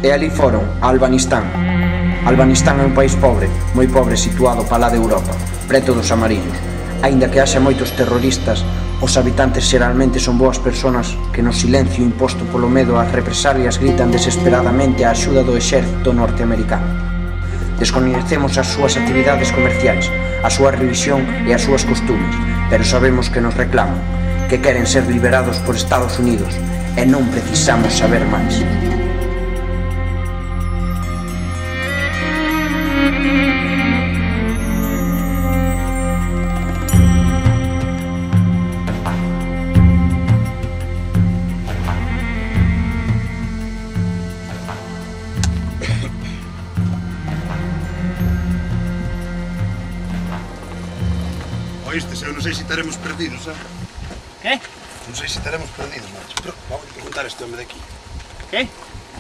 E ali foron a Albanistán. Albanistán é un país pobre, moi pobre, situado para lá de Europa, preto dos amarillos. Aínda que haxa moitos terroristas, os habitantes xeralmente son boas persoas que no silencio imposto polo medo ás represalias gritan desesperadamente a axuda do exército norteamericano. Descoñecemos as súas actividades comerciais, a súa religión e as súas costumes, pero sabemos que nos reclaman, que queren ser liberados por Estados Unidos, e non precisamos saber máis. Oístes, eu non sei se estaremos perdidos, eh? ¿Qué? Non sei se estaremos perdidos, macho. Pero vamos a preguntar a este home de aquí. ¿Qué?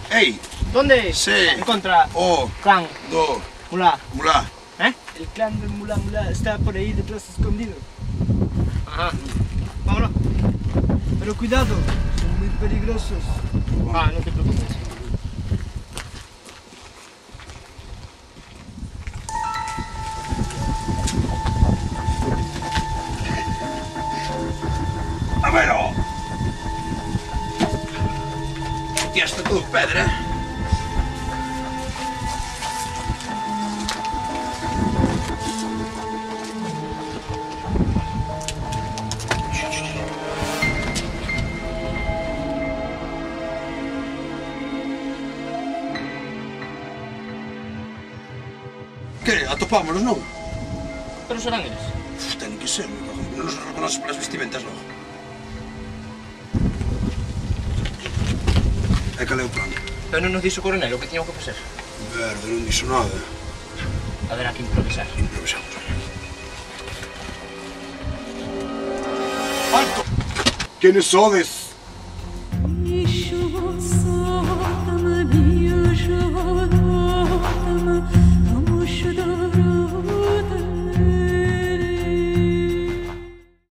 Ei! ¿Dónde Sí. encontra O clan do Mulá? Mulá. ¿Eh? El clan del Mulá está por ahí detrás escondido. Ajá. Vámonos. Pero cuidado, son muy peligrosos. Ah, no te preocupes. A ver, ó! Hostia, está todo pedra, eh? Que? Atopámonos, non? Pero serán eles. Uf, ten que ser, me cago en... Non nos reconoces polas vestimentas, non? E cal é o plan? Pero non nos dixo o coronel o que tiñamos que facer. Verde, non dixo nada. Haberá que improvisar. Improvisamos. Alto! ¿Quiénes sodes?